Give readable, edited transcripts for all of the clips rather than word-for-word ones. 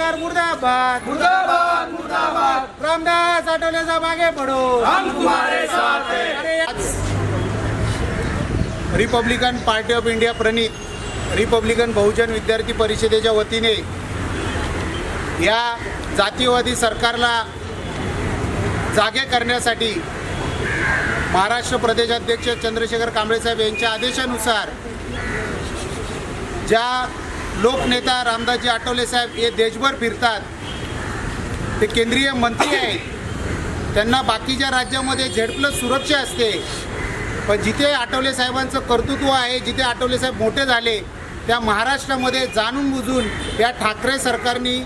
सरकार मुर्दाबाद मुर्दाबाद मुर्दाबाद। रामदास आठवले साहब आगे बढ़ो, हम तुम्हारे साथ हैं। अरे रिपब्लिकन पार्टी ऑफ इंडिया प्रणित रिपब्लिकन बहुजन विद्यार्थी परिषदेच्या वतीने या जातीयवादी सरकारला जागे करण्यासाठी महाराष्ट्र प्रदेशाध्यक्ष चंद्रशेखर कांबळे साहेब यांच्या आदेशानुसार ज्या लोकनेता रामदासजी आठवले साहेब हे देशभर फिरतात, ते केंद्रीय मंत्री आहेत, त्यांना बाकीच्या राज्यामध्ये झेड+ सुरक्षा असते, पण जिथे आठवले साहेबांचं कर्तृत्व आहे, जिथे आठवले साहेब मोठे झाले, त्या महाराष्ट्रामध्ये जाणून बुजून या ठाकरे सरकारने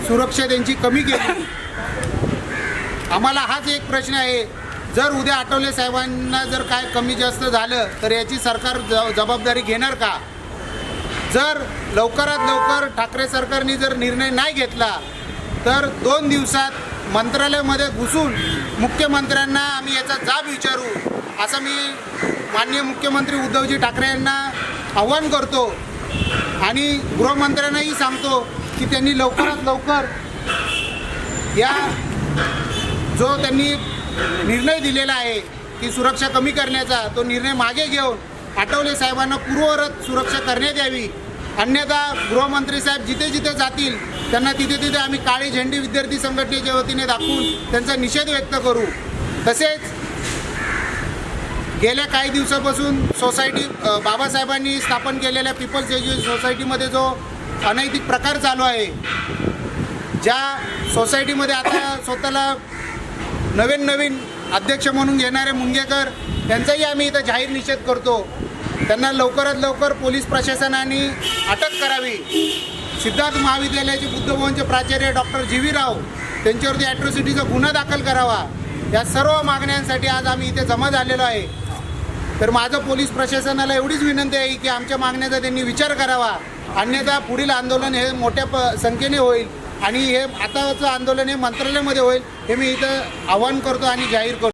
सुरक्षा त्यांची कमी केली। आम्हाला हाच एक प्रश्न आहे, जर उद्या आठवले साहेबांना जर काय कमी जास्त झालं तर याची सरकार जबाबदारी घेणार का? जर लवकरात लवकर ठाकरे सरकारने जर निर्णय नाही घेतला तर 2 दिवसात मंत्रालयामध्ये घुसून मुख्यमंत्र्यांना आम्ही याचा जाब विचारू, असं मी माननीय मुख्यमंत्री उद्धवजी ठाकरे यांना आव्हान करतो आणि गृहमंत्र्यांनाही सांगतो की त्यांनी लवकरात लवकर या जो त्यांनी निर्णय दिलेला आहे की सुरक्षा कमी करण्याचा, तो निर्णय मागे घेऊन आठवले साहेबांना पूर्ववत सुरक्षा करण्यात यावी। अन्यथा गृहमंत्री साहेब जिथे जिथे जातील त्यांना तिथे तिथे आम्ही काळे झेंडे विद्यार्थी संघटनेच्या वतीने दाखवून त्यांचा निषेध व्यक्त करू। तसेच गेल्या काही दिवसापासून सोसायटी बाबासाहेबांनी स्थापन केलेल्या पीपल्स एज्युकेशन सोसायटीमध्ये जो अनैतिक प्रकार चालू आहे, ज्या सोसायटीमध्ये आता स्वतःला नवीन अध्यक्ष म्हणून घेणारे मुंगेकर त्यांचाही आम्ही इथं जाहीर निषेध करतो। त्यांना लवकरात लवकर पोलीस प्रशासनाने अटक करावी। सिद्धार्थ महाविद्यालयाचे बुद्धभवनचे प्राचार्य डॉक्टर जी.व्ही. राव त्यांच्यावरती ॲट्रॉसिटीचा गुन्हा दाखल करावा। या सर्व मागण्यांसाठी आज आम्ही इथे जमा झालेलो आहे। तर माझं पोलीस प्रशासनाला एवढीच विनंती आहे की आमच्या मागण्याचा त्यांनी विचार करावा, अन्यथा पुढील आंदोलन हे मोठ्या संख्येने होईल आणि हे आताचं आंदोलन हे मंत्रालयामध्ये होईल, हे मी इथं आवाहन करतो आणि जाहीर करतो।